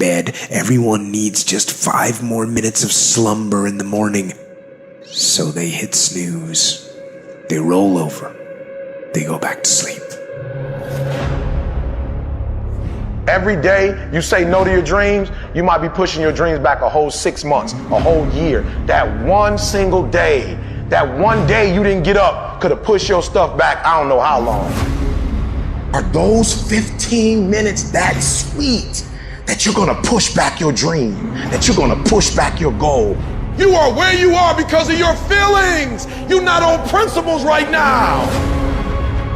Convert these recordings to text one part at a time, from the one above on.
bed. Everyone needs just 5 more minutes of slumber in the morning. So they hit snooze. They roll over. They go back to sleep. Every day you say no to your dreams, you might be pushing your dreams back a whole 6 months, a whole year. That one single day, that one day you didn't get up could have pushed your stuff back I don't know how long. Are those 15 minutes that sweet that you're gonna push back your dream, that you're gonna push back your goal? You are where you are because of your feelings. You're not on principles right now.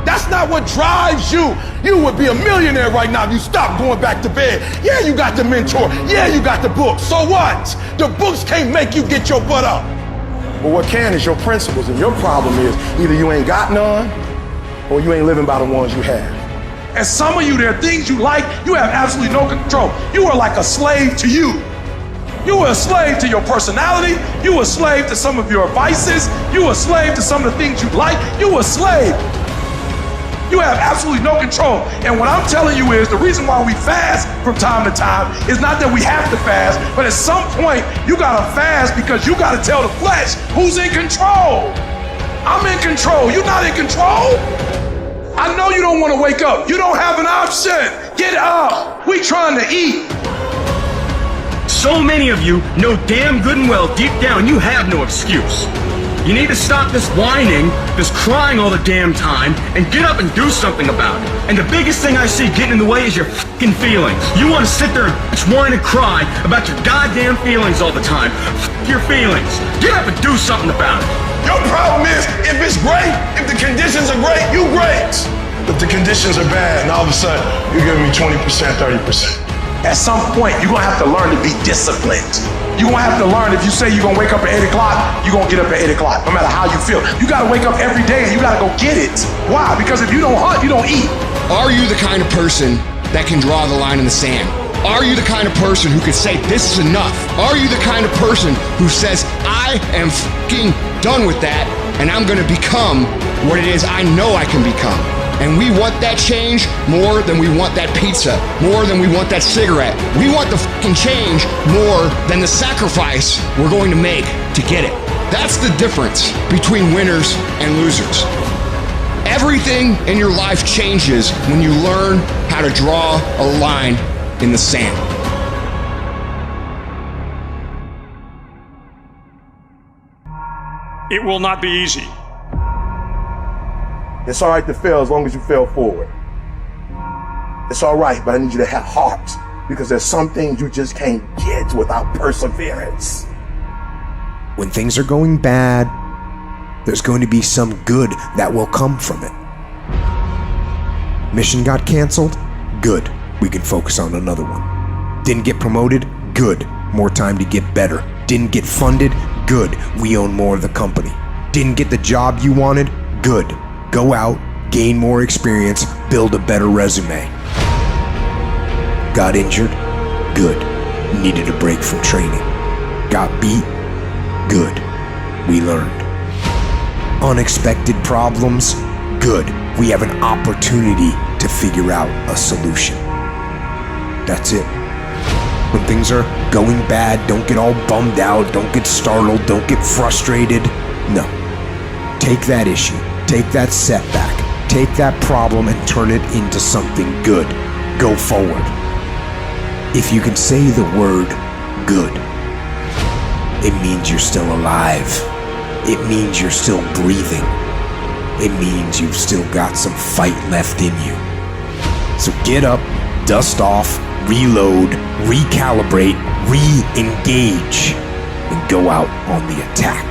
That's not what drives you. You would be a millionaire right now if you stopped going back to bed. Yeah, you got the mentor. Yeah, you got the book. So what? The books can't make you get your butt up. But what can is your principles, and your problem is either you ain't got none or you ain't living by the ones you have. And some of you, there are things you like, you have absolutely no control. You are like a slave to you. You are a slave to your personality. You are a slave to some of your vices. You are a slave to some of the things you like. You are a slave. You have absolutely no control. And what I'm telling you is the reason why we fast from time to time is not that we have to fast, but at some point you gotta fast because you gotta tell the flesh who's in control. I'm in control. You're not in control. I know you don't want to wake up. You don't have an option. Get up. We trying to eat. So many of you know damn good and well deep down you have no excuse. You need to stop this whining, this crying all the damn time, and get up and do something about it. And the biggest thing I see getting in the way is your fucking feelings. You want to sit there and whine and cry about your goddamn feelings all the time. F your feelings. Get up and do something about it. Your problem is, if it's great, if the conditions are great, you great. If the conditions are bad, and all of a sudden, you're giving me 20%, 30%. At some point, you're gonna have to learn to be disciplined. You're gonna have to learn, if you say you're gonna wake up at 8 o'clock, you're gonna get up at 8 o'clock, no matter how you feel. You gotta wake up every day and you gotta go get it. Why? Because if you don't hunt, you don't eat. Are you the kind of person that can draw the line in the sand? Are you the kind of person who could say, this is enough? Are you the kind of person who says, I am fucking done with that and I'm gonna become what it is I know I can become? And we want that change more than we want that pizza, more than we want that cigarette. We want the fucking change more than the sacrifice we're going to make to get it. That's the difference between winners and losers. Everything in your life changes when you learn how to draw a line in the sand. It will not be easy. It's all right to fail as long as you fail forward. It's all right, but I need you to have heart because there's some things you just can't get without perseverance. When things are going bad, there's going to be some good that will come from it. Mission got canceled? Good. We can focus on another one. Didn't get promoted? Good. More time to get better. Didn't get funded? Good. We own more of the company. Didn't get the job you wanted? Good. Go out, gain more experience, build a better resume. Got injured? Good. Needed a break from training. Got beat? Good. We learned. Unexpected problems? Good. We have an opportunity to figure out a solution. That's it. When things are going bad, don't get all bummed out, don't get startled, don't get frustrated. No. Take that issue. Take that setback, take that problem and turn it into something good. Go forward. If you can say the word good, it means you're still alive. It means you're still breathing. It means you've still got some fight left in you. So get up, dust off, reload, recalibrate, re-engage, and go out on the attack.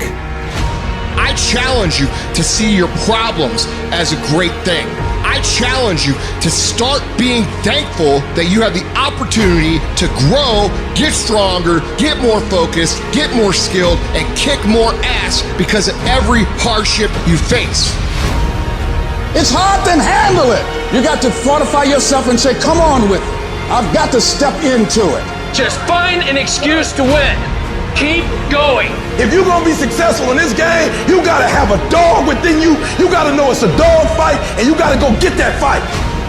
I challenge you to see your problems as a great thing. I challenge you to start being thankful that you have the opportunity to grow, get stronger, get more focused, get more skilled, and kick more ass because of every hardship you face. It's hard, then handle it. You got to fortify yourself and say, come on with it. I've got to step into it. Just find an excuse to win. Keep going. If you're gonna be successful in this game, you gotta have a dog within you. You gotta know it's a dog fight, and you gotta go get that fight.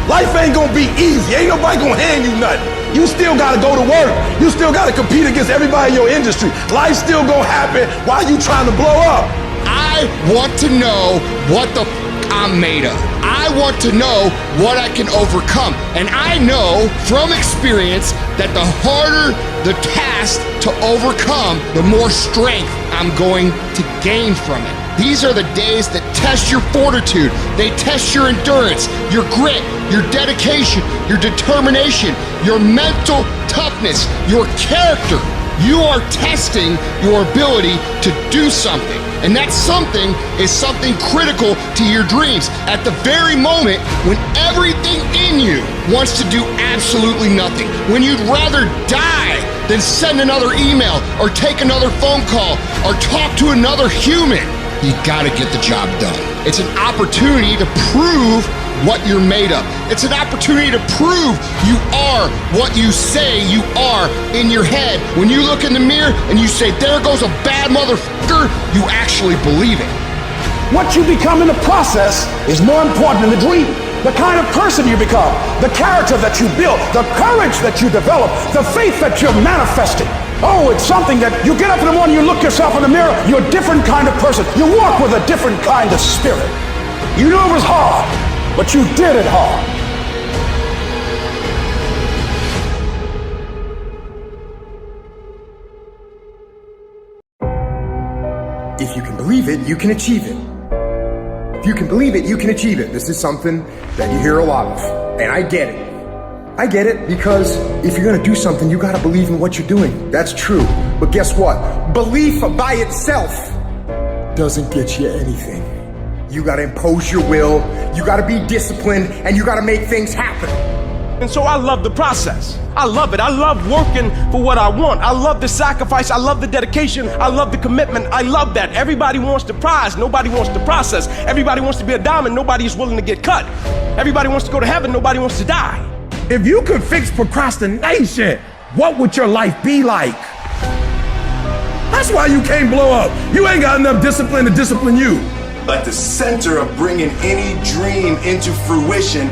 Life ain't gonna be easy. Ain't nobody gonna hand you nothing. You still gotta go to work. You still gotta compete against everybody in your industry. Life's still gonna happen while you trying to blow up. I want to know what the I'm made of. I want to know what I can overcome. And I know from experience that the harder the task to overcome, the more strength I'm going to gain from it. These are the days that test your fortitude. They test your endurance, your grit, your dedication, your determination, your mental toughness, your character. You are testing your ability to do something. And that something is something critical to your dreams. At the very moment when everything in you wants to do absolutely nothing, when you'd rather die than send another email or take another phone call or talk to another human, you gotta get the job done. It's an opportunity to prove what you're made of. It's an opportunity to prove you are what you say you are in your head. When you look in the mirror and you say, there goes a bad motherfucker, you actually believe it. What you become in the process is more important than the dream. The kind of person you become, the character that you build, the courage that you develop, the faith that you're manifesting. Oh, it's something that you get up in the morning, you look yourself in the mirror, you're a different kind of person. You walk with a different kind of spirit. You know it was hard, but you did it hard. If you can believe it, you can achieve it. If you can believe it, you can achieve it. This is something that you hear a lot of, and I get it. I get it because if you're gonna do something, you gotta believe in what you're doing. That's true. But guess what? Belief by itself doesn't get you anything. You gotta impose your will, you gotta be disciplined, and you gotta make things happen. And so I love the process. I love it. I love working for what I want. I love the sacrifice. I love the dedication. I love the commitment. I love that. Everybody wants the prize. Nobody wants the process. Everybody wants to be a diamond. Nobody is willing to get cut. Everybody wants to go to heaven. Nobody wants to die. If you could fix procrastination, what would your life be like? That's why you can't blow up. You ain't got enough discipline to discipline you. At the center of bringing any dream into fruition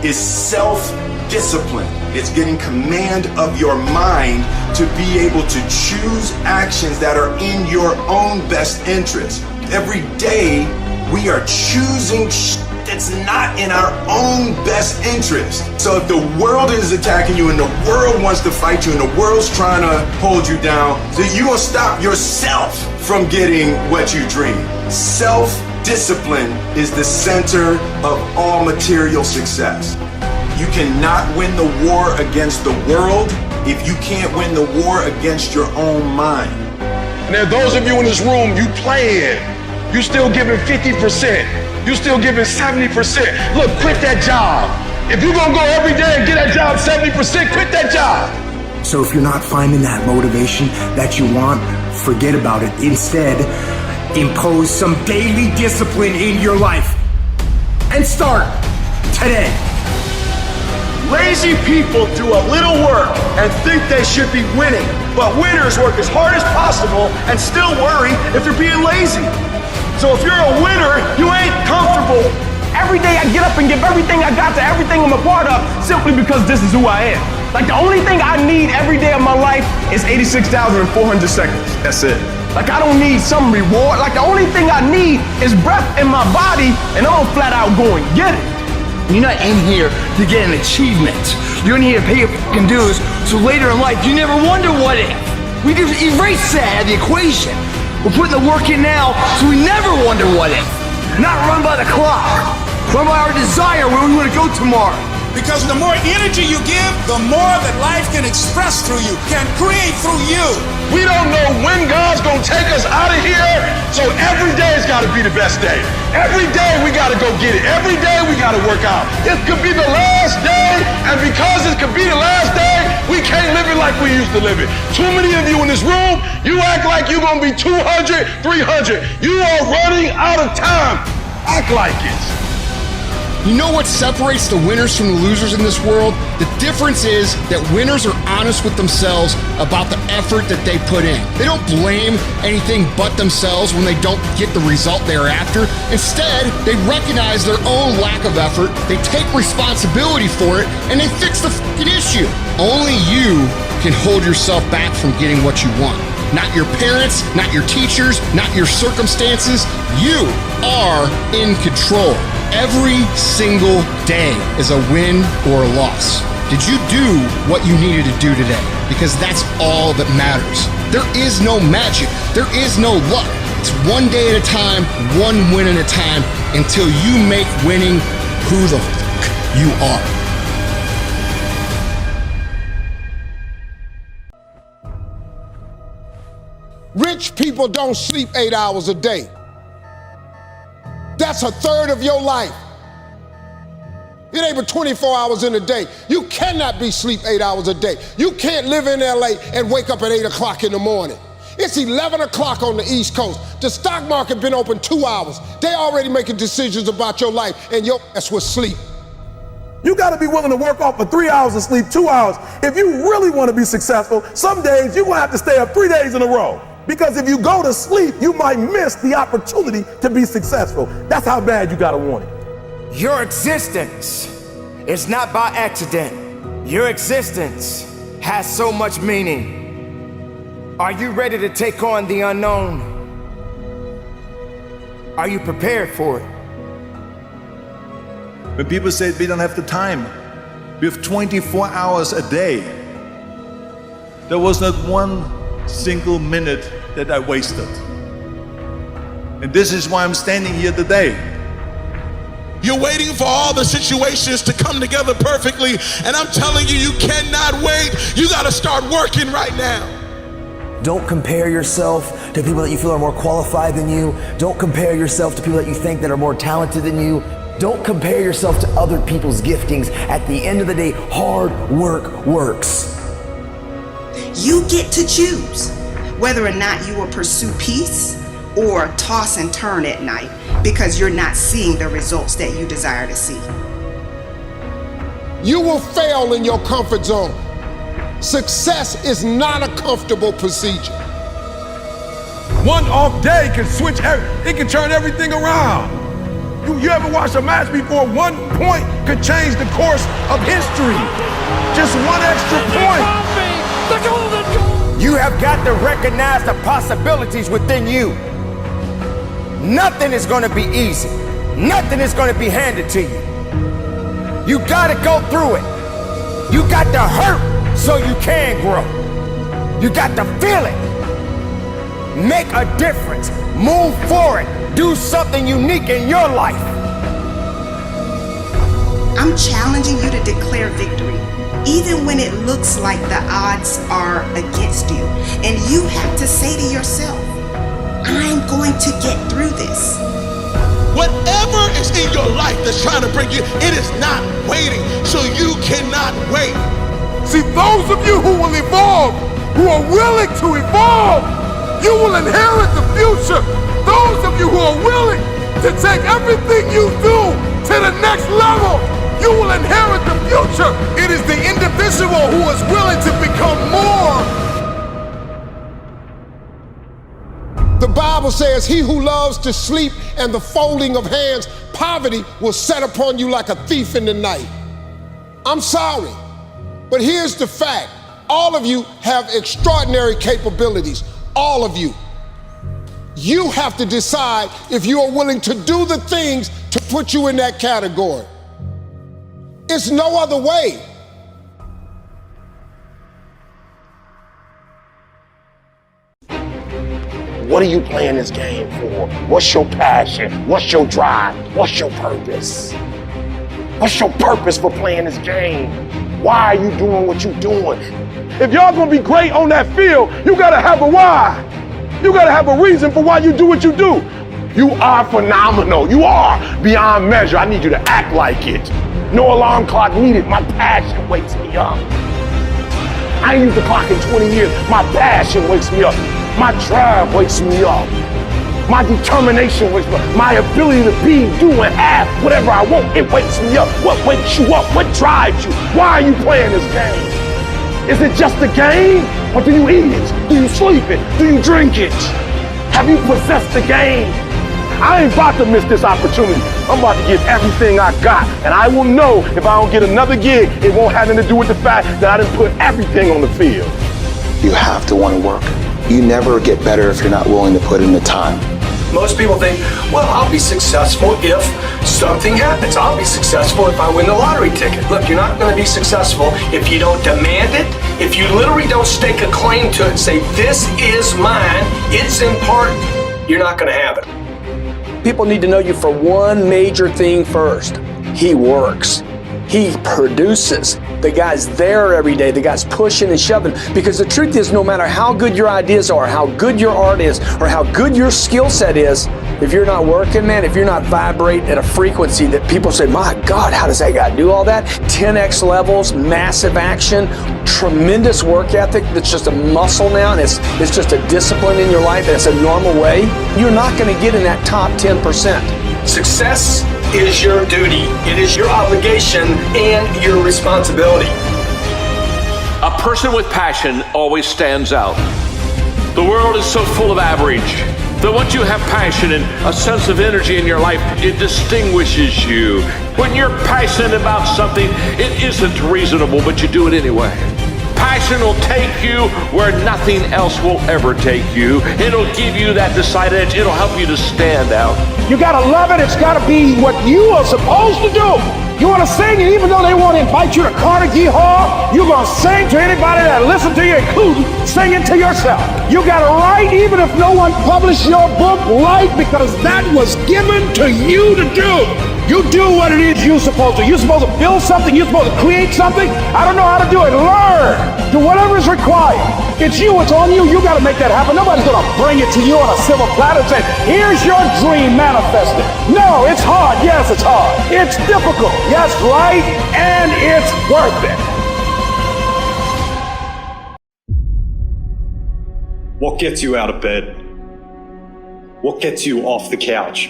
is self-discipline. It's getting command of your mind to be able to choose actions that are in your own best interest. Every day, we are choosing that's not in our own best interest. So if the world is attacking you and the world wants to fight you and the world's trying to hold you down, so you're gonna stop yourself from getting what you dream. Self-discipline is the center of all material success. You cannot win the war against the world if you can't win the war against your own mind. And there are those of you in this room, you playing. You still giving 50%. You still giving 70%. Look, quit that job. If you're gonna go every day and get that job 70%, quit that job. So if you're not finding that motivation that you want, forget about it. Instead, impose some daily discipline in your life. And start today. Lazy people do a little work and think they should be winning, but winners work as hard as possible and still worry if they're being lazy. So if you're a winner, you ain't comfortable. Every day I get up and give everything I got to everything I'm a part of simply because this is who I am. Like the only thing I need every day of my life is 86,400 seconds. That's it. Like I don't need some reward. Like the only thing I need is breath in my body and I'm flat out going, get it. You're not in here to get an achievement. You're in here to pay your fucking dues so later in life you never wonder what if. We just erase that out of the equation. We're putting the work in now so we never wonder what if. Not run by the clock. Run by our desire where we want to go tomorrow. Because the more energy you give, the more that life can express through you, can create through you. We don't know when God's gonna take us out of here, so every day has gotta be the best day. Every day we gotta go get it. Every day we gotta work out. It could be the last day, and because it could be the last day, we can't live it like we used to live it. Too many of you in this room, you act like you're gonna be 200, 300. You are running out of time. Act like it. You know what separates the winners from the losers in this world? The difference is that winners are honest with themselves about the effort that they put in. They don't blame anything but themselves when they don't get the result they're after. Instead, they recognize their own lack of effort, they take responsibility for it, and they fix the fucking issue. Only you can hold yourself back from getting what you want. Not your parents, not your teachers, not your circumstances. You are in control. Every single day is a win or a loss. Did you do what you needed to do today? Because that's all that matters. There is no magic. There is no luck. It's one day at a time, one win at a time, until you make winning who the fuck you are. Rich people don't sleep 8 hours a day. That's a third of your life. It ain't but 24 hours in a day. You cannot be sleep 8 hours a day. You can't live in LA and wake up at 8 o'clock in the morning. It's 11 o'clock on the East Coast. The stock market been open 2 hours. They already making decisions about your life, and your ass was sleep. You gotta be willing to work off for 3 hours of sleep, 2 hours. If you really wanna be successful, some days you're gonna have to stay up 3 days in a row. Because if you go to sleep, you might miss the opportunity to be successful. That's how bad you gotta want it. Your existence is not by accident. Your existence has so much meaning. Are you ready to take on the unknown? Are you prepared for it? When people say we don't have the time, we have 24 hours a day. There was not one single minute that I wasted. And this is why I'm standing here today. You're waiting for all the situations to come together perfectly, and I'm telling you, you cannot wait. You gotta start working right now. Don't compare yourself to people that you feel are more qualified than you. Don't compare yourself to people that you think that are more talented than you. Don't compare yourself to other people's giftings. At the end of the day, hard work works. You get to choose whether or not you will pursue peace or toss and turn at night because you're not seeing the results that you desire to see. You will fail in your comfort zone. Success is not a comfortable procedure. One off day can switch, it can turn everything around. You ever watched a match before? 1 point could change the course of history. Just one extra point. You have got to recognize the possibilities within you. Nothing is going to be easy. Nothing is going to be handed to you. You got to go through it. You got to hurt so you can grow. You got to feel it. Make a difference. Move forward. Do something unique in your life. I'm challenging you to declare victory, even when it looks like the odds are against you. And you have to say to yourself, I'm going to get through this. Whatever is in your life that's trying to break you, it is not waiting, so you cannot wait. See, those of you who will evolve, who are willing to evolve, you will inherit the future. Those of you who are willing to take everything you do to the next level, you will inherit the future. It is the individual who is willing to become more. The Bible says, he who loves to sleep and the folding of hands, poverty will set upon you like a thief in the night. I'm sorry, but here's the fact. All of you have extraordinary capabilities. All of you. You have to decide if you are willing to do the things to put you in that category. It's no other way. What are you playing this game for? What's your passion? What's your drive? What's your purpose? What's your purpose for playing this game? Why are you doing what you're doing? If y'all gonna be great on that field, you gotta have a why. You gotta have a reason for why you do what you do. You are phenomenal. You are beyond measure. I need you to act like it. No alarm clock needed. My passion wakes me up. I ain't used the clock in 20 years. My passion wakes me up. My drive wakes me up. My determination wakes me up. My ability to be, do, and have whatever I want, it wakes me up. What wakes you up? What drives you? Why are you playing this game? Is it just a game? Or do you eat it? Do you sleep it? Do you drink it? Have you possessed the game? I ain't about to miss this opportunity. I'm about to give everything I got. And I will know if I don't get another gig, it won't have anything to do with the fact that I didn't put everything on the field. You have to want to work. You never get better if you're not willing to put in the time. Most people think, well, I'll be successful if something happens. I'll be successful if I win the lottery ticket. Look, you're not going to be successful if you don't demand it, if you literally don't stake a claim to it and say, this is mine, it's important, you're not going to have it. People need to know you for one major thing first. He works. He produces. The guy's there every day. The guy's pushing and shoving. Because the truth is, no matter how good your ideas are, how good your art is, or how good your skill set is, if you're not working, man, if you're not vibrating at a frequency that people say, my God, how does that guy do all that? 10x levels, massive action, tremendous work ethic that's just a muscle now, and it's just a discipline in your life, and it's a normal way, you're not going to get in that top 10%. Success is your duty, it is your obligation and your responsibility. A person with passion always stands out. The world is so full of average that once you have passion and a sense of energy in your life, it distinguishes you. When you're passionate about something, it isn't reasonable, but you do it anyway. Passion will take you where nothing else will ever take you. It'll give you that decided edge. It'll help you to stand out. You gotta love it. It's gotta be what you are supposed to do. You wanna sing, and even though they wanna invite you to Carnegie Hall, you're gonna sing to anybody that listens to you, including singing to yourself. You gotta write, even if no one published your book, write, because that was given to you to do. You do what it is you're supposed to. You're supposed to build something. You're supposed to create something. I don't know how to do it. Learn. Do whatever is required. It's you. It's on you. You got to make that happen. Nobody's going to bring it to you on a silver platter and say, here's your dream manifested. No, it's hard. Yes, it's hard. It's difficult. Yes, right. And it's worth it. What gets you out of bed? What gets you off the couch?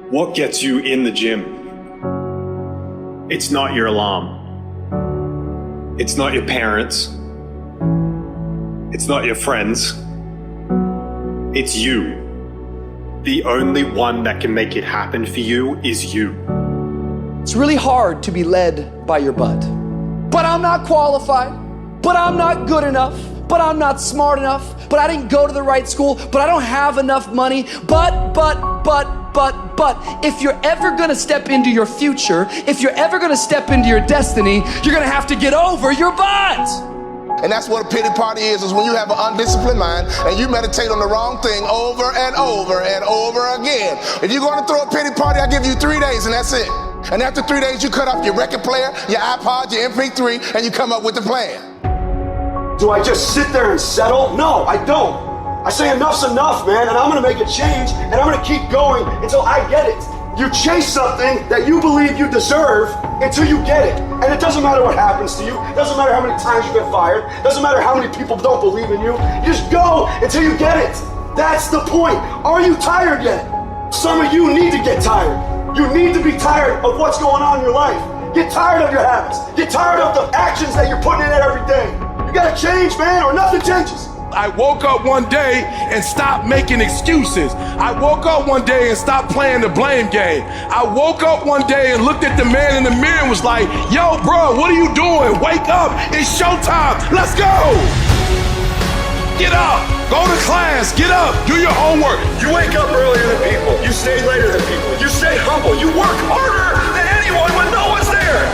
What gets you in the gym? It's not your alarm. It's not your parents. It's not your friends. It's you. The only one that can make it happen for you is you. It's really hard to be led by your butt. But I'm not qualified. But I'm not good enough. But I'm not smart enough. But I didn't go to the right school. But I don't have enough money. But, if you're ever gonna step into your future, if you're ever gonna step into your destiny, you're gonna have to get over your butt. And that's what a pity party is when you have an undisciplined mind and you meditate on the wrong thing over and over and over again. If you're gonna throw a pity party, I give you 3 days and that's it. And after 3 days, you cut off your record player, your iPod, your MP3, and you come up with a plan. Do I just sit there and settle? No, I don't. I say enough's enough, man, and I'm gonna make a change, and I'm gonna keep going until I get it. You chase something that you believe you deserve until you get it. And it doesn't matter what happens to you, doesn't matter how many times you get fired, doesn't matter how many people don't believe in you, you just go until you get it. That's the point. Are you tired yet? Some of you need to get tired. You need to be tired of what's going on in your life. Get tired of your habits. Get tired of the actions that you're putting in every day. You gotta change, man, or nothing changes. I woke up one day and stopped making excuses. I woke up one day and stopped playing the blame game. I woke up one day and looked at the man in the mirror and was like, yo, bro, what are you doing? Wake up, it's showtime, let's go. Get up, go to class, get up, do your homework. You wake up earlier than people, you stay later than people, you stay humble, you work harder than anyone when no one's there.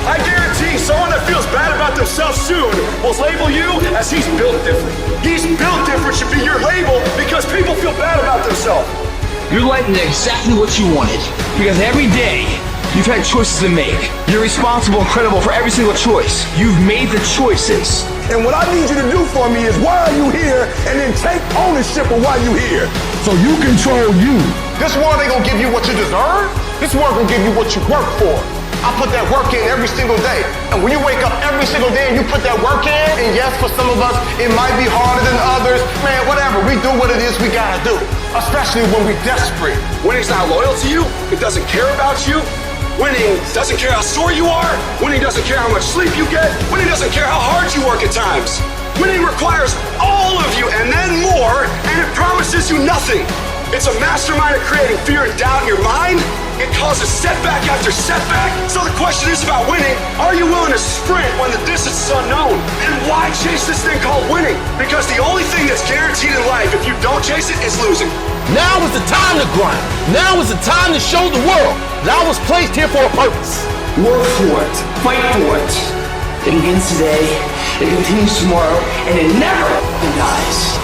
I guarantee someone that feels bad about themselves soon will label you as he's built different. He's built different should be your label because people feel bad about themselves. Your life is exactly what you wanted because every day you've had choices to make. You're responsible and credible for every single choice. You've made the choices. And what I need you to do for me is why are you here and then take ownership of why you're here. So you control you. This world ain't gonna give you what you deserve. This world gonna give you what you work for. I put that work in every single day. And when you wake up every single day and you put that work in, and yes, for some of us, it might be harder than others, man, whatever, we do what it is we gotta do. especially when we're desperate. Winning's not loyal to you. It doesn't care about you. Winning doesn't care how sore you are. Winning doesn't care how much sleep you get. Winning doesn't care how hard you work at times. Winning requires all of you and then more, and it promises you nothing. It's a mastermind at creating fear and doubt in your mind. It causes setback after setback. So the question is about winning. Are you willing to sprint when the distance is unknown? And why chase this thing called winning? Because the only thing that's guaranteed in life, if you don't chase it, is losing. Now is the time to grind. Now is the time to show the world that I was placed here for a purpose. Work for it. Fight for it. It begins today, it continues tomorrow, and it never dies.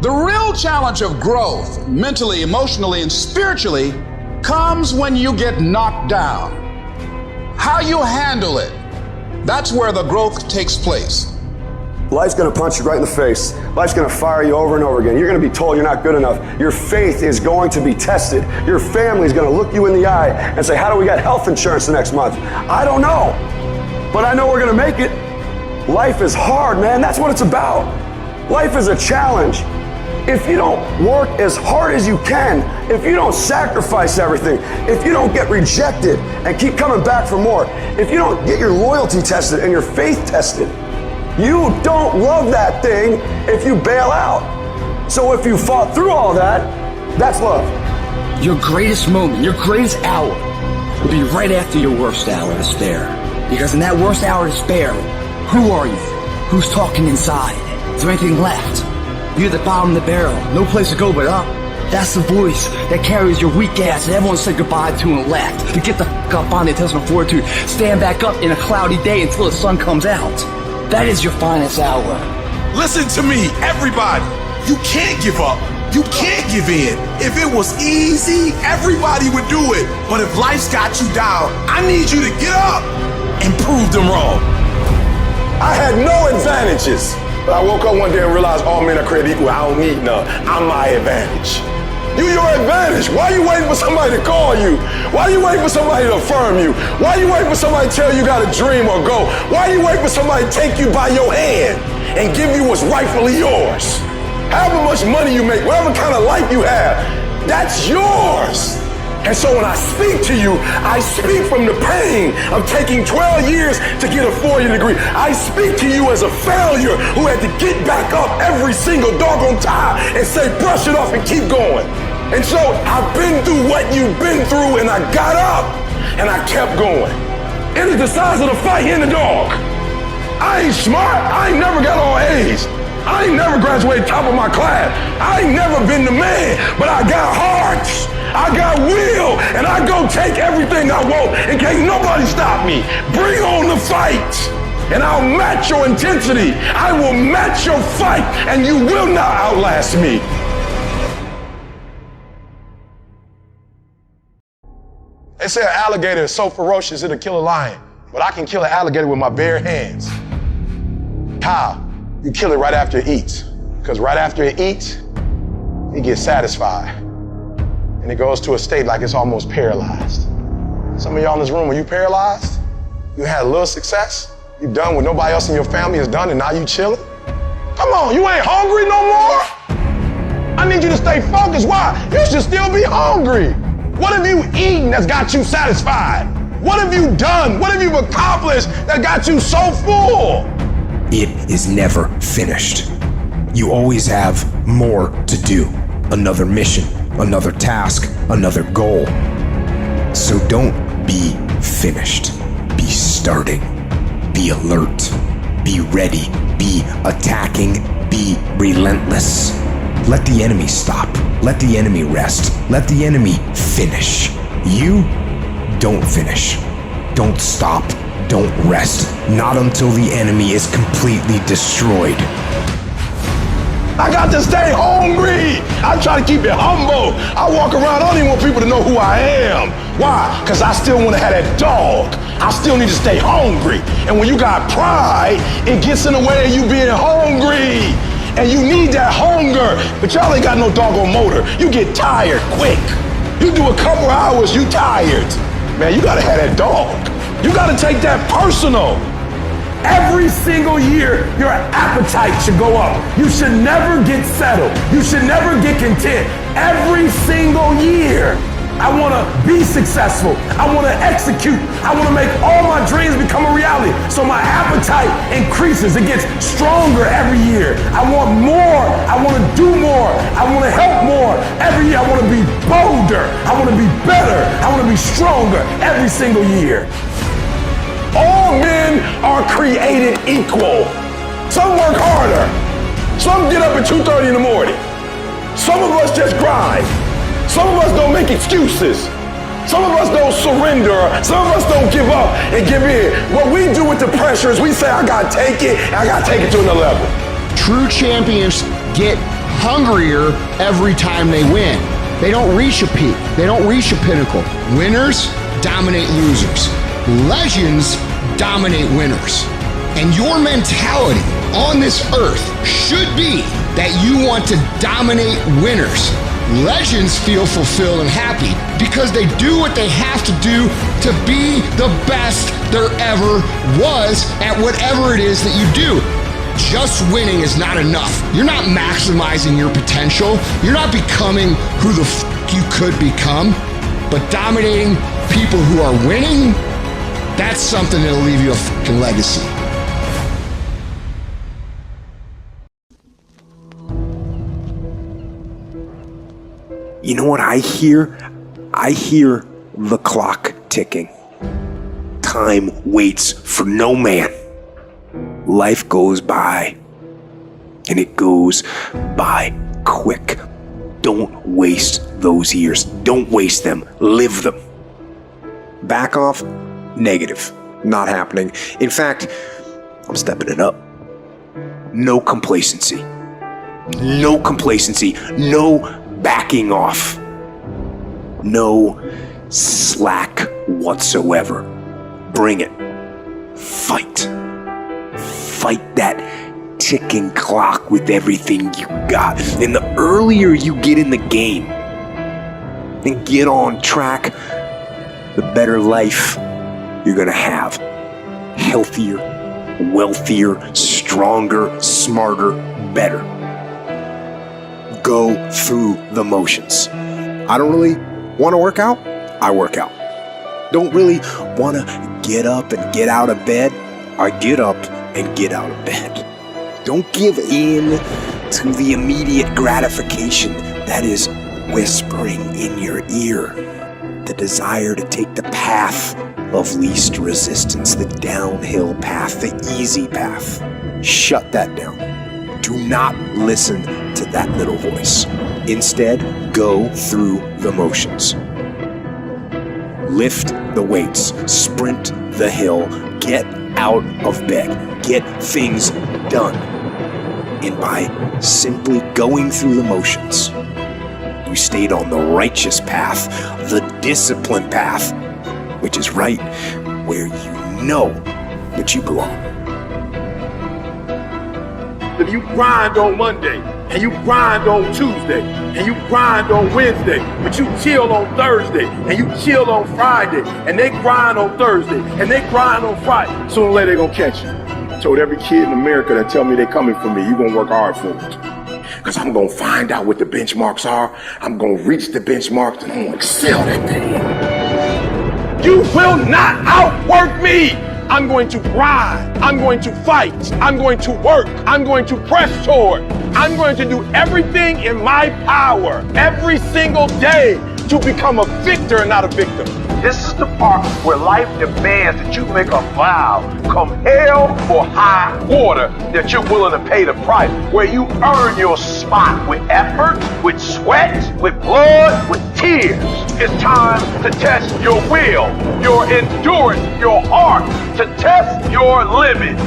The real challenge of growth, mentally, emotionally, and spiritually, comes when you get knocked down. How you handle it, that's where the growth takes place. Life's gonna punch you right in the face. Life's gonna fire you over and over again. You're gonna be told you're not good enough. Your faith is going to be tested. Your family's gonna look you in the eye and say, how do we get health insurance the next month? I don't know, but I know we're gonna make it. Life is hard, man. That's what it's about. Life is a challenge. If you don't work as hard as you can, if you don't sacrifice everything, if you don't get rejected and keep coming back for more, if you don't get your loyalty tested and your faith tested, you don't love that thing if you bail out. So if you fought through all that, that's love. Your greatest moment, your greatest hour will be right after your worst hour of despair. Because in that worst hour of despair, who are you? Who's talking inside? Is there anything left? You're at the bottom of the barrel, no place to go but up. That's the voice that carries your weak ass that everyone said goodbye to and left. To get the fuck up on the intestinal fortitude, stand back up in a cloudy day until the sun comes out. That is your finest hour. Listen to me, everybody. You can't give up. You can't give in. If it was easy, everybody would do it. But if life's got you down, I need you to get up and prove them wrong. I had no advantages. But I woke up one day and realized all men are created equal. I don't need none. I'm my advantage. You your advantage. Why are you waiting for somebody to call you? Why are you waiting for somebody to affirm you? Why are you waiting for somebody to tell you got a dream or go? Why are you waiting for somebody to take you by your hand and give you what's rightfully yours? However much money you make, whatever kind of life you have, that's yours. And so when I speak to you, I speak from the pain of taking 12 years to get a 4-year degree. I speak to you as a failure who had to get back up every single doggone time and say, brush it off and keep going. And so I've been through what you've been through, and I got up and I kept going. It is the size of the fight in the dog. I ain't smart. I ain't never got all A's. I ain't never graduated top of my class. I ain't never been the man, but I got heart. I got will, and I go take everything I want, and can't nobody stop me. Bring on the fight, and I'll match your intensity. I will match your fight, and you will not outlast me. They say an alligator is so ferocious it'll kill a lion, but I can kill an alligator with my bare hands. How? You kill it right after it eats, because right after it eats, it gets satisfied. And it goes to a state like it's almost paralyzed. Some of y'all in this room, are you paralyzed? You had a little success? You done what nobody else in your family has done, and now you chilling? Come on, you ain't hungry no more? I need you to stay focused. Why? You should still be hungry. What have you eaten that's got you satisfied? What have you done? What have you accomplished that got you so full? It is never finished. You always have more to do. Another mission, another task, another goal. So don't be finished. Be starting. Be alert. Be ready. Be attacking. Be relentless. Let the enemy stop. Let the enemy rest. Let the enemy finish. You don't finish. Don't stop. Don't rest. Not until the enemy is completely destroyed. I got to stay hungry. I try to keep it humble. I walk around, I don't even want people to know who I am. Why? Because I still want to have that dog. I still need to stay hungry. And when you got pride, it gets in the way of you being hungry. And you need that hunger. But y'all ain't got no doggone motor. You get tired quick. You do a couple hours, you tired. Man, you got to have that dog. You got to take that personal. Every single year, your appetite should go up. You should never get settled. You should never get content. Every single year, I want to be successful. I want to execute. I want to make all my dreams become a reality. So my appetite increases. It gets stronger every year. I want more. I want to do more. I want to help more. Every year, I want to be bolder. I want to be better. I want to be stronger every single year. All men are created equal. Some work harder. Some get up at 2:30 in the morning. Some of us just grind. Some of us don't make excuses. Some of us don't surrender. Some of us don't give up and give in. What we do with the pressure is we say, I gotta take it, and I gotta take it to another level. True champions get hungrier every time they win. They don't reach a peak. They don't reach a pinnacle. Winners dominate losers. Legends dominate winners. And your mentality on this earth should be that you want to dominate winners. Legends feel fulfilled and happy because they do what they have to do to be the best there ever was at whatever it is that you do. Just winning is not enough. You're not maximizing your potential. You're not becoming who the you could become. But dominating people who are winning, that's something that'll leave you a fucking legacy. You know what I hear? I hear the clock ticking. Time waits for no man. Life goes by, and it goes by quick. Don't waste those years. Don't waste them. Live them. Back off? Negative. Not happening. In fact, I'm stepping it up. No complacency. No complacency. No backing off. No slack whatsoever. Bring it. Fight. Fight that ticking clock with everything you got. And the earlier you get in the game and get on track, the better life you're gonna have. Healthier, wealthier, stronger, smarter, better. Go through the motions. I don't really want to work out. I work out. Don't really want to get up and get out of bed. I get up and get out of bed. Don't give in to the immediate gratification that is whispering in your ear. The desire to take the path of least resistance, the downhill path, the easy path. Shut that down. Do not listen to that little voice. Instead, go through the motions. Lift the weights, sprint the hill, get out of bed, get things done. And by simply going through the motions, you stayed on the righteous path, the disciplined path, which is right where you know that you belong. If you grind on Monday, and you grind on Tuesday, and you grind on Wednesday, but you chill on Thursday, and you chill on Friday, and they grind on Thursday, and they grind on Friday, sooner or later they gonna catch you. I told every kid in America that tell me they coming for me, you gonna work hard for it. Because I'm gonna find out what the benchmarks are, I'm gonna reach the benchmarks, and I'm gonna excel that thing. You will not outwork me! I'm going to grind. I'm going to fight. I'm going to work. I'm going to press toward. I'm going to do everything in my power every single day to become a victor and not a victim. This is the part where life demands that you make a vow, come hell or high water, that you're willing to pay the price, where you earn your spot with effort, with sweat, with blood, with tears. It's time to test your will, your endurance, your heart, to test your limits.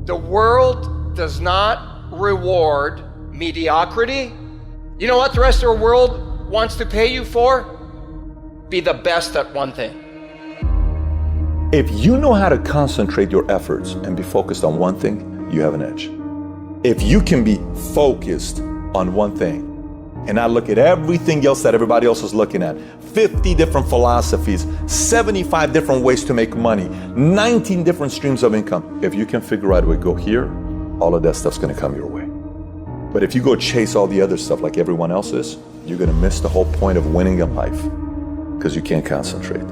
The world does not reward mediocrity. You know what the rest of the world wants to pay you for? Be the best at one thing. If you know how to concentrate your efforts and be focused on one thing, you have an edge. If you can be focused on one thing. And I look at everything else that everybody else is looking at. 50 different philosophies, 75 different ways to make money, 19 different streams of income. If you can figure out a way to go here, all of that stuff's gonna come your way. But if you go chase all the other stuff like everyone else is, you're gonna miss the whole point of winning in life because you can't concentrate.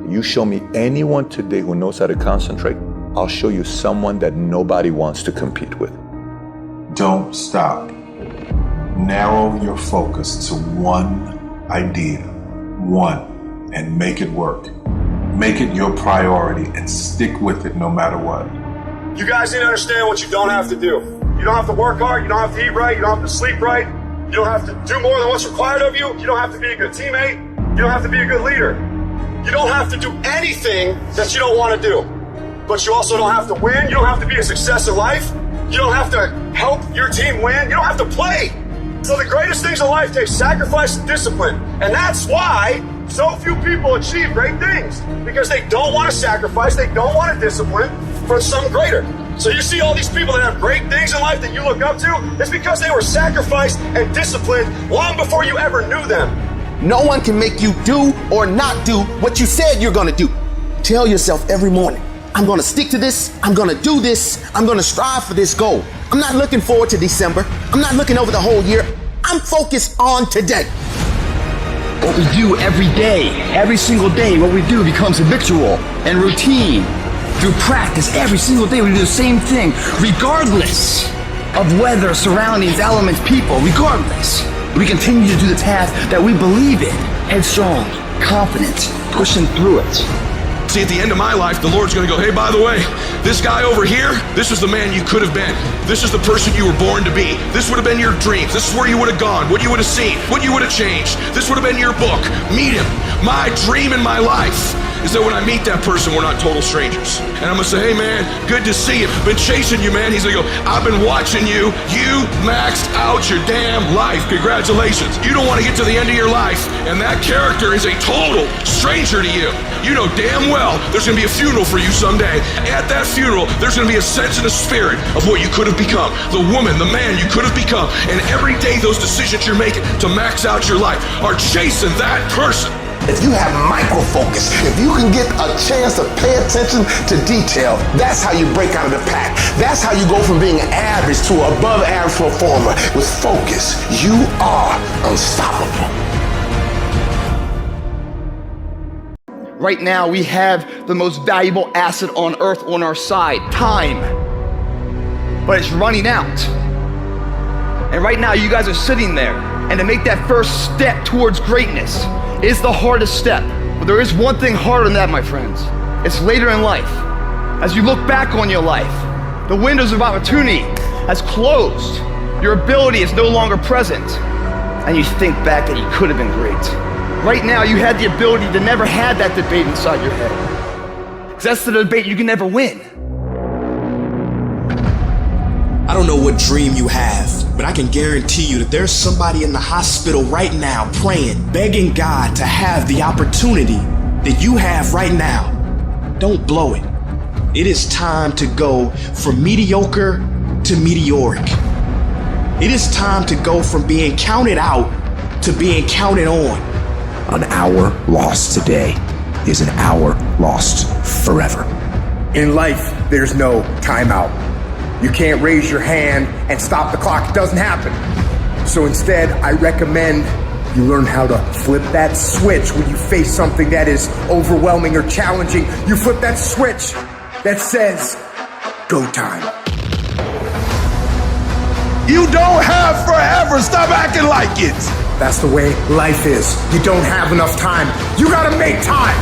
You show me anyone today who knows how to concentrate, I'll show you someone that nobody wants to compete with. Don't stop. Narrow your focus to one idea, one, and make it work. Make it your priority and stick with it no matter what. You guys need to understand what you don't have to do. You don't have to work hard, you don't have to eat right, you don't have to sleep right, you don't have to do more than what's required of you, you don't have to be a good teammate, you don't have to be a good leader. You don't have to do anything that you don't want to do. But you also don't have to win, you don't have to be a success in life, you don't have to help your team win, you don't have to play. So the greatest things in life take sacrifice and discipline. And that's why so few people achieve great things. Because they don't want to sacrifice, they don't want to discipline for something greater. So you see all these people that have great things in life that you look up to, it's because they were sacrificed and disciplined long before you ever knew them. No one can make you do or not do what you said you're gonna do. Tell yourself every morning, I'm gonna stick to this, I'm gonna do this, I'm gonna strive for this goal. I'm not looking forward to December, I'm not looking over the whole year, I'm focused on today. What we do every day, every single day, what we do becomes habitual and routine. Through practice, every single day we do the same thing, regardless of weather, surroundings, elements, people, regardless. We continue to do the task that we believe in, headstrong, confident, pushing through it. See, at the end of my life, the Lord's gonna go, hey, by the way, this guy over here, this is the man you could have been. This is the person you were born to be. This would have been your dreams. This is where you would have gone, what you would have seen, what you would have changed. This would have been your book. Meet him. My dream in my life is that when I meet that person, we're not total strangers. And I'm gonna say, hey man, good to see you. Been chasing you, man. He's gonna go, I've been watching you. You maxed out your damn life. Congratulations. You don't want to get to the end of your life, and that character is a total stranger to you. You know damn well there's gonna be a funeral for you someday. At that funeral, there's gonna be a sense in the spirit of what you could have become. The woman, the man you could have become. And every day those decisions you're making to max out your life are chasing that person. If you have micro-focus, if you can get a chance to pay attention to detail, that's how you break out of the pack. That's how you go from being average to an above average performer. With focus, you are unstoppable. Right now, we have the most valuable asset on earth on our side, time. But it's running out. And right now, you guys are sitting there. And to make that first step towards greatness is the hardest step. But there is one thing harder than that, my friends. It's later in life. As you look back on your life, the windows of opportunity has closed. Your ability is no longer present. And you think back that you could have been great. Right now, you had the ability to never have that debate inside your head. Because that's the debate you can never win. I don't know what dream you have, but I can guarantee you that there's somebody in the hospital right now praying, begging God to have the opportunity that you have right now. Don't blow it. It is time to go from mediocre to meteoric. It is time to go from being counted out to being counted on. An hour lost today is an hour lost forever. In life, there's no timeout. You can't raise your hand and stop the clock. It doesn't happen. So instead, I recommend you learn how to flip that switch when you face something that is overwhelming or challenging. You flip that switch that says, go time. You don't have forever. Stop acting like it. That's the way life is. You don't have enough time. You gotta make time.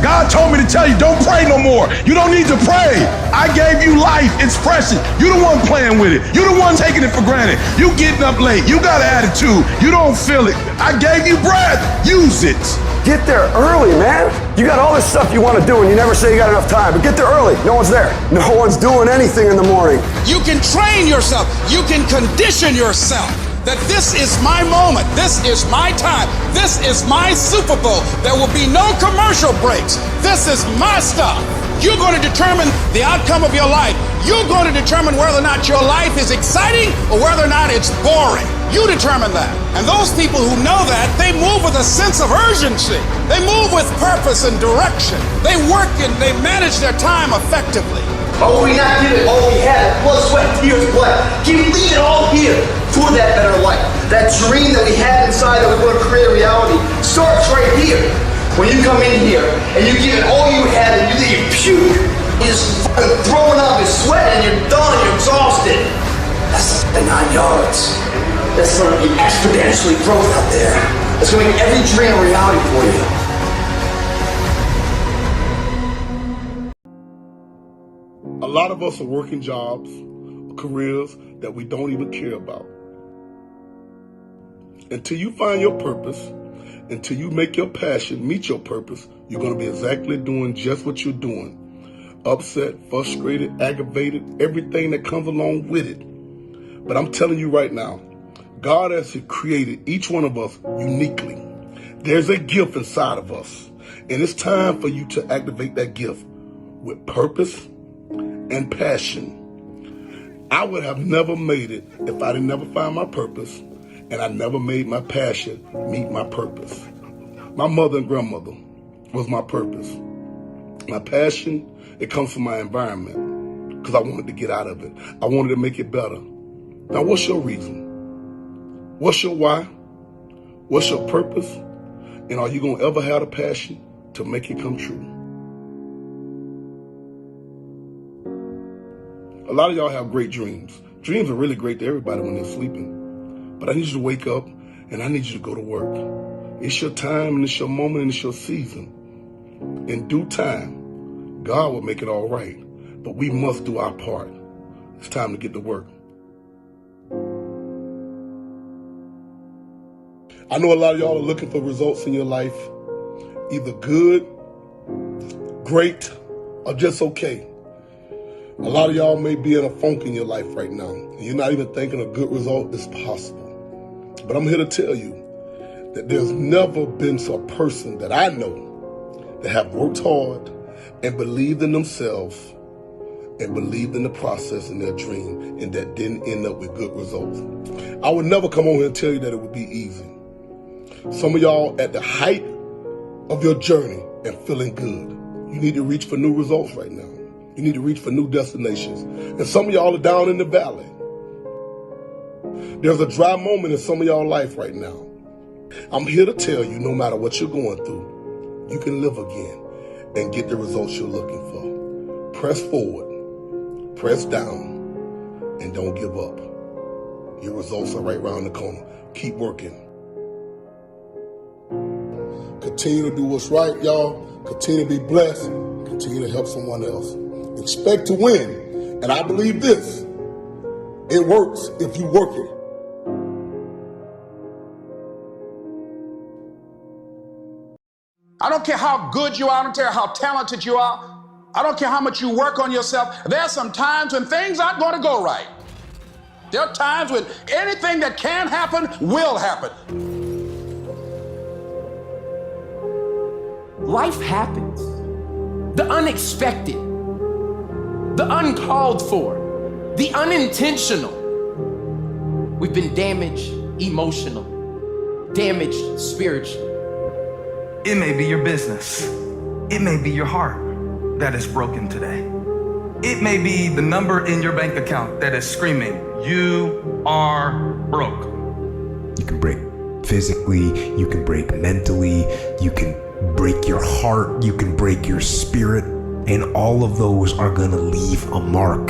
God told me to tell you, don't pray no more. You don't need to pray. I gave you life. It's precious. You the one playing with it. You the one taking it for granted. You getting up late. You got an attitude. You don't feel it. I gave you breath. Use it. Get there early, man. You got all this stuff you want to do and you never say you got enough time, but get there early. No one's there. No one's doing anything in the morning. You can train yourself. You can condition yourself. That this is my moment, this is my time, this is my Super Bowl. There will be no commercial breaks. This is my stuff. You're going to determine the outcome of your life. You're going to determine whether or not your life is exciting or whether or not it's boring. You determine that. And those people who know that, they move with a sense of urgency. They move with purpose and direction. They work and they manage their time effectively. Or will we not give it all we had, blood, sweat, tears, blood? Can we leave it all here for that better life? That dream that we had inside that we want to create a reality starts right here. When you come in here and you give it all you had and you puke, you're just fucking throwing up, you're sweating, you're done, you're exhausted. That's the 9 yards. That's going to be exponentially growth out there. That's going to make every dream a reality for you. A lot of us are working jobs, careers that we don't even care about. Until you find your purpose, until you make your passion meet your purpose, you're going to be exactly doing just what you're doing. Upset, frustrated, aggravated, everything that comes along with it. But I'm telling you right now, God has created each one of us uniquely. There's a gift inside of us, and it's time for you to activate that gift with purpose and passion. I would have never made it if I didn't never find my purpose, and I never made my passion meet my purpose. My mother and grandmother was my purpose. My passion, it comes from my environment, because I wanted to get out of it. I wanted to make it better. Now, what's your reason? What's your why? What's your purpose? And are you going to ever have the passion to make it come true? A lot of y'all have great dreams. Dreams are really great to everybody when they're sleeping. But I need you to wake up and I need you to go to work. It's your time and it's your moment and it's your season. In due time, God will make it all right. But we must do our part. It's time to get to work. I know a lot of y'all are looking for results in your life, either good, great, or just okay. A lot of y'all may be in a funk in your life right now, and you're not even thinking a good result is possible. But I'm here to tell you that there's never been a person that I know that have worked hard and believed in themselves and believed in the process and their dream and that didn't end up with good results. I would never come on here and tell you that it would be easy. Some of y'all at the height of your journey and feeling good. You need to reach for new results right now. You need to reach for new destinations. And some of y'all are down in the valley. There's a dry moment in some of y'all life right now. I'm here to tell you, no matter what you're going through, you can live again and get the results you're looking for. Press forward, press down, and don't give up. Your results are right around the corner. Keep working. Continue to do what's right, y'all. Continue to be blessed. Continue to help someone else. Expect to win. And I believe this. It works if you work it. I don't care how good you are. I don't care how talented you are. I don't care how much you work on yourself. There are some times when things aren't going to go right. There are times when anything that can happen will happen. Life happens. The unexpected, the uncalled for, the unintentional. We've been damaged emotionally, damaged spiritually. It may be your business. It may be your heart that is broken today. It may be the number in your bank account that is screaming, "You are broke." You can break physically, you can break mentally, you can break your heart, you can break your spirit, and all of those are gonna leave a mark.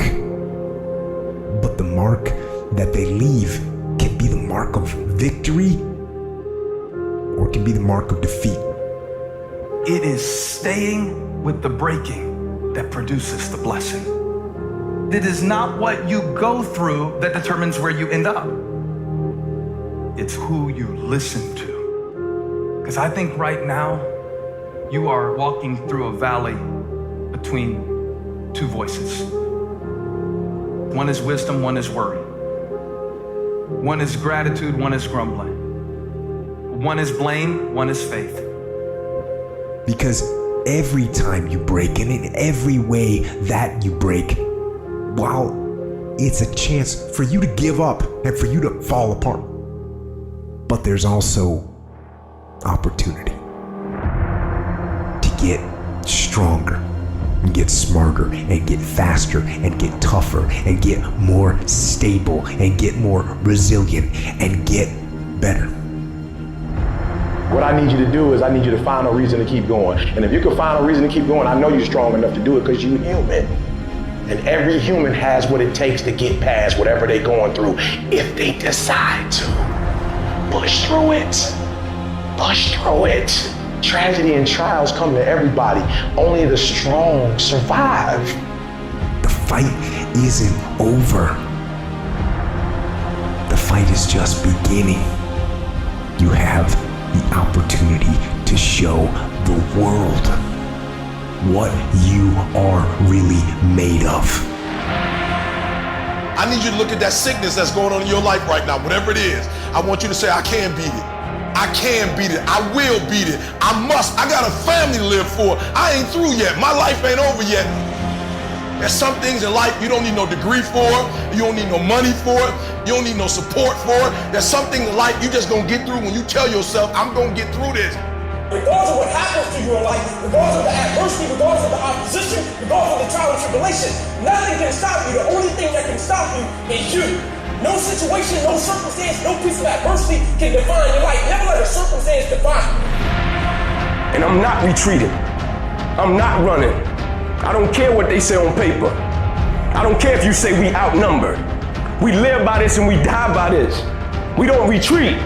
But the mark that they leave can be the mark of victory or it can be the mark of defeat. It is staying with the breaking that produces the blessing. It is not what you go through that determines where you end up. It's who you listen to. Because I think right now, you are walking through a valley between two voices. One is wisdom, one is worry. One is gratitude, one is grumbling. One is blame, one is faith. Because every time you break and in every way that you break, while it's a chance for you to give up and for you to fall apart, but there's also opportunity to get stronger and get smarter and get faster and get tougher and get more stable and get more resilient and get better. What I need you to do is I need you to find a reason to keep going. And if you can find a reason to keep going, I know you're strong enough to do it because you're human. And every human has what it takes to get past whatever they're going through if they decide to. Push through it. Push through it. Tragedy and trials come to everybody. Only the strong survive. The fight isn't over. The fight is just beginning. You have the opportunity to show the world what you are really made of. I need you to look at that sickness that's going on in your life right now, whatever it is. I want you to say, I can beat it. I can beat it. I will beat it. I must. I got a family to live for. I ain't through yet. My life ain't over yet. There's some things in life you don't need no degree for. You don't need no money for it. You don't need no support for it. There's something in life you just gonna get through when you tell yourself, I'm gonna get through this. Regardless of what happens to you in life, regardless of the adversity, regardless of the opposition, regardless of the trial and tribulation, nothing can stop you. The only thing that can stop you is you. No situation, no circumstance, no piece of adversity can define your life. Never let a circumstance define you. And I'm not retreating. I'm not running. I don't care what they say on paper. I don't care if you say we outnumbered. We live by this and we die by this. We don't retreat.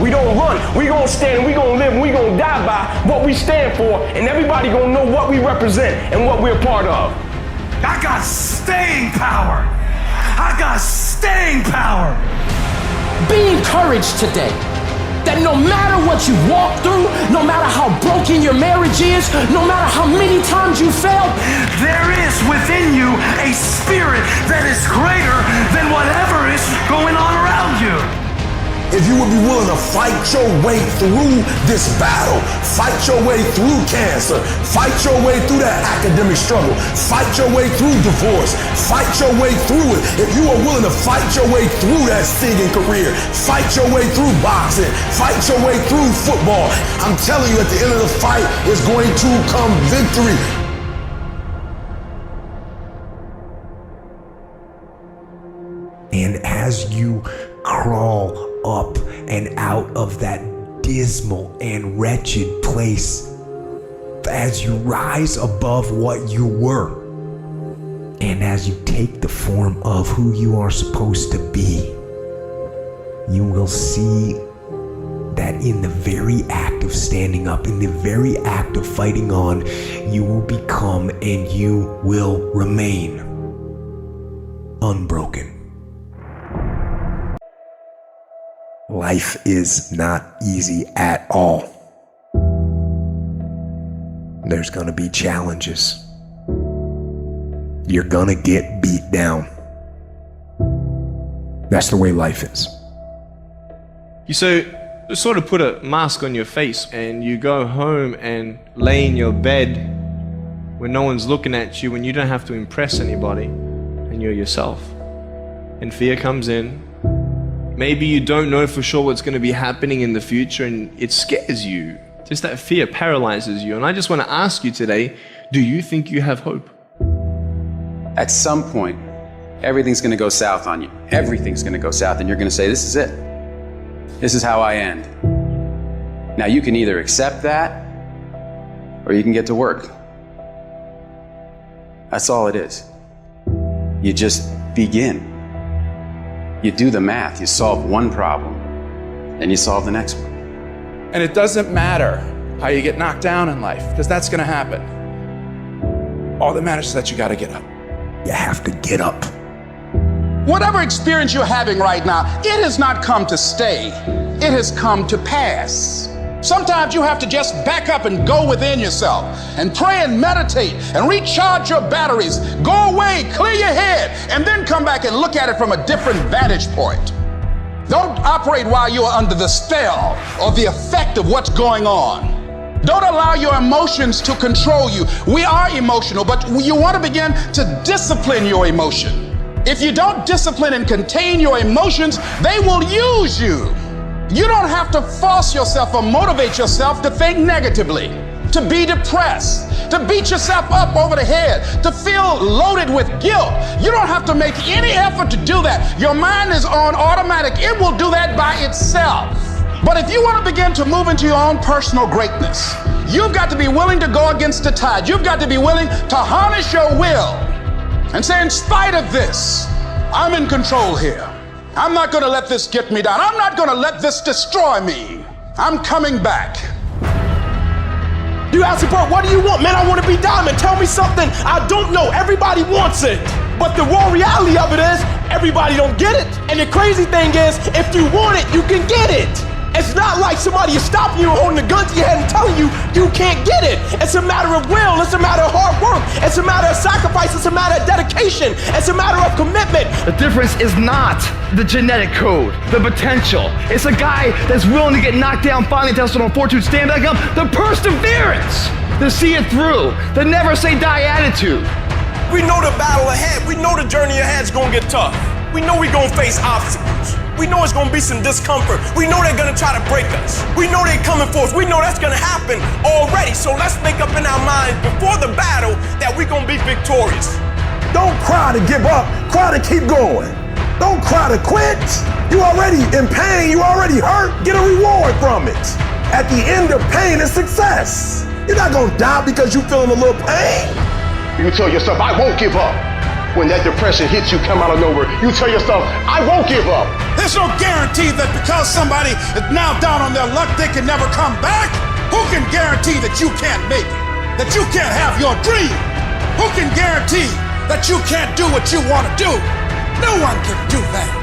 We don't run. We gonna stand, we gonna live, and we gonna die by what we stand for, and everybody gonna know what we represent and what we're part of. I got staying power. I got staying power. Be encouraged today that no matter what you walk through, no matter how broken your marriage is, no matter how many times you failed, there is within you a spirit that is greater than whatever is going on around you. If you would be willing to fight your way through this battle, fight your way through cancer, fight your way through that academic struggle, fight your way through divorce, fight your way through it. If you are willing to fight your way through that singing career, fight your way through boxing, fight your way through football, I'm telling you at the end of the fight is going to come victory. And as you crawl up and out of that dismal and wretched place, as you rise above what you were, and as you take the form of who you are supposed to be, you will see that in the very act of standing up, in the very act of fighting on, you will become and you will remain unbroken. Life is not easy at all. There's gonna be challenges. You're gonna get beat down. That's the way life is. You sort of put a mask on your face and you go home and lay in your bed when no one's looking at you, when you don't have to impress anybody and you're yourself. And fear comes in. Maybe you don't know for sure what's going to be happening in the future and it scares you. Just that fear paralyzes you. And I just want to ask you today, do you think you have hope? At some point, everything's going to go south on you. Everything's going to go south and you're going to say, this is it. This is how I end. Now you can either accept that or you can get to work. That's all it is. You just begin. You do the math, you solve one problem, and you solve the next one. And it doesn't matter how you get knocked down in life, because that's gonna happen. All that matters is that you gotta get up. You have to get up. Whatever experience you're having right now, it has not come to stay. It has come to pass. Sometimes you have to just back up and go within yourself and pray and meditate and recharge your batteries. Go away, clear your head, and then come back and look at it from a different vantage point. Don't operate while you are under the spell or the effect of what's going on. Don't allow your emotions to control you. We are emotional, but you want to begin to discipline your emotion. If you don't discipline and contain your emotions, they will use you. You don't have to force yourself or motivate yourself to think negatively, to be depressed, to beat yourself up over the head, to feel loaded with guilt. You don't have to make any effort to do that. Your mind is on automatic. It will do that by itself. But if you want to begin to move into your own personal greatness, you've got to be willing to go against the tide. You've got to be willing to harness your will and say, in spite of this, I'm in control here. I'm not going to let this get me down. I'm not going to let this destroy me. I'm coming back. You ask me, bro, what do you want? Man, I want to be diamond. Tell me something I don't know. Everybody wants it. But the raw reality of it is, everybody don't get it. And the crazy thing is, if you want it, you can get it. It's not like somebody is stopping you, holding a gun to your head and telling you you can't get it. It's a matter of will. It's a matter of hard work. It's a matter of sacrifice. It's a matter of dedication. It's a matter of commitment. The difference is not the genetic code, the potential. It's a guy that's willing to get knocked down, finally tested on fortitude, stand back up. The perseverance to see it through. The never say die attitude. We know the battle ahead. We know the journey ahead's gonna get tough. We know we're gonna face obstacles. We know it's gonna be some discomfort. We know they're gonna try to break us. We know they're coming for us. We know that's gonna happen already. So let's make up in our minds before the battle that we're gonna be victorious. Don't cry to give up. Cry to keep going. Don't cry to quit. You already in pain. You already hurt. Get a reward from it. At the end of pain is success. You're not gonna die because you're feeling a little pain. You tell yourself, I won't give up. When that depression hits you, come out of nowhere, you tell yourself, I won't give up. There's no guarantee that because somebody is now down on their luck, they can never come back. Who can guarantee that you can't make it? That you can't have your dream? Who can guarantee that you can't do what you want to do? No one can do that.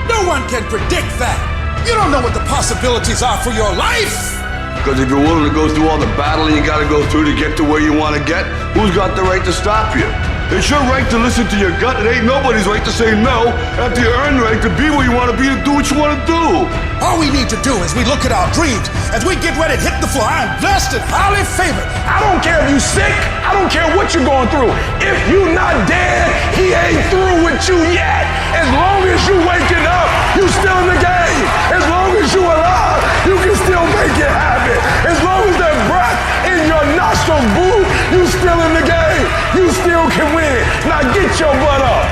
No one can predict that. You don't know what the possibilities are for your life. Because if you're willing to go through all the battle you got to go through to get to where you want to get, who's got the right to stop you? It's your right to listen to your gut. It ain't nobody's right to say no after you earn the right to be where you want to be, to do what you want to do. All we need to do is we look at our dreams as we get ready to hit the floor. I'm blessed and highly favored. I don't care if you sick. I don't care what you're going through. If you not dead, he ain't through with you yet. As long as you waking up, you still in the game. As long as you alive, you can still make it happen. As long as that breath in your nostrils, boo, you still in the game. You still can win. Now get your butt up.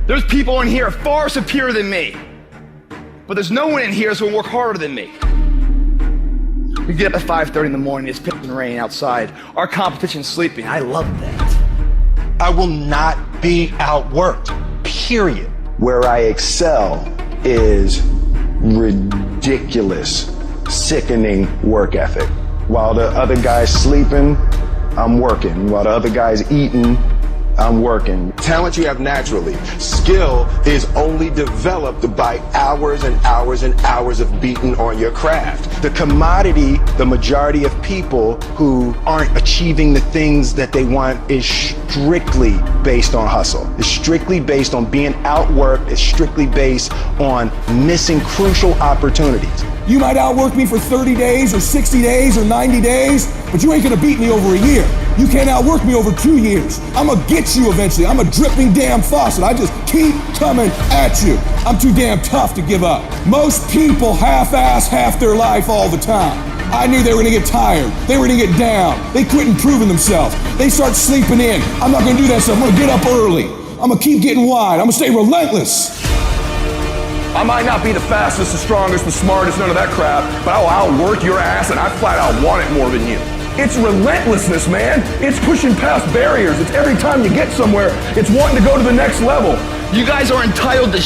There's people in here far superior than me. But there's no one in here that's gonna work harder than me. We get up at 5:30 in the morning, it's pissing rain outside. Our competition's sleeping. I love that. I will not be outworked, period. Where I excel is ridiculous, sickening work ethic. While the other guy's sleeping, I'm working. While the other guy's eating, I'm working. Talent you have naturally. Skill is only developed by hours and hours and hours of beating on your craft. The commodity, the majority of people who aren't achieving the things that they want is strictly based on hustle. It's strictly based on being outworked. It's strictly based on missing crucial opportunities. You might outwork me for 30 days or 60 days or 90 days, but you ain't gonna beat me over a year. You can't outwork me over 2 years. I'm gonna get you eventually. I'm a dripping damn faucet. I just keep coming at you. I'm too damn tough to give up. Most people half-ass half their life all the time. I knew they were gonna get tired. They were gonna get down. They quit improving themselves. They start sleeping in. I'm not gonna do that stuff. I'm gonna get up early. I'm gonna keep getting wide. I'm gonna stay relentless. I might not be the fastest, the strongest, the smartest, none of that crap, but I will outwork your ass and I flat out want it more than you. It's relentlessness, man. It's pushing past barriers. It's every time you get somewhere, it's wanting to go to the next level. You guys are entitled to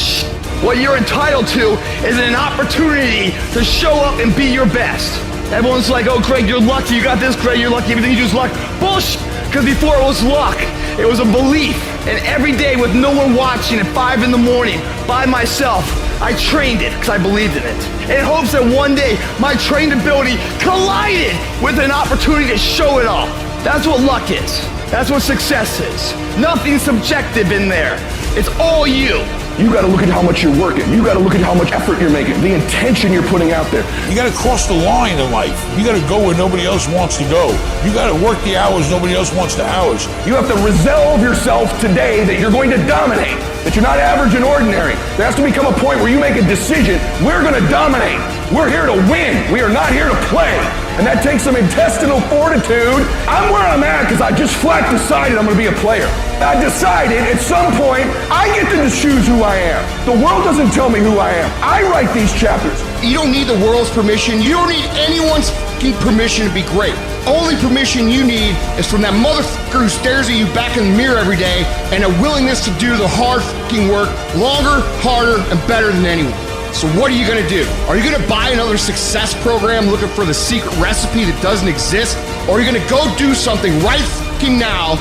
What you're entitled to is an opportunity to show up and be your best. Everyone's like, oh, Craig, you're lucky. You got this, Craig, you're lucky. Everything you do is luck. Bullshit. Because before it was luck, it was a belief. And every day with no one watching at 5 in the morning by myself, I trained it because I believed in it. In hopes that one day my trained ability collided with an opportunity to show it off. That's what luck is. That's what success is. Nothing subjective in there. It's all you. You got to look at how much you're working. You got to look at how much effort you're making, the intention you're putting out there. You got to cross the line in life. You got to go where nobody else wants to go. You got to work the hours nobody else wants the hours. You have to resolve yourself today that you're going to dominate, that you're not average and ordinary. There has to become a point where you make a decision. We're going to dominate. We're here to win. We are not here to play. And that takes some intestinal fortitude. I'm where I'm at because I just flat decided I'm going to be a player. I decided at some point I get to choose who I am. The world doesn't tell me who I am. I write these chapters. You don't need the world's permission. You don't need anyone's permission to be great. Only permission you need is from that motherfucker who stares at you back in the mirror every day and a willingness to do the hard work longer, harder, and better than anyone. So what are you gonna do? Are you gonna buy another success program looking for the secret recipe that doesn't exist? Or are you gonna go do something right now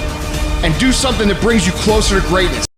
and do something that brings you closer to greatness?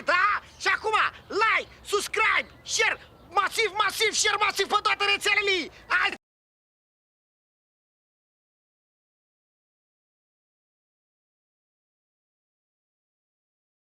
Da? Și acum, like, subscribe, share, masiv, share masiv pe toate rețelele!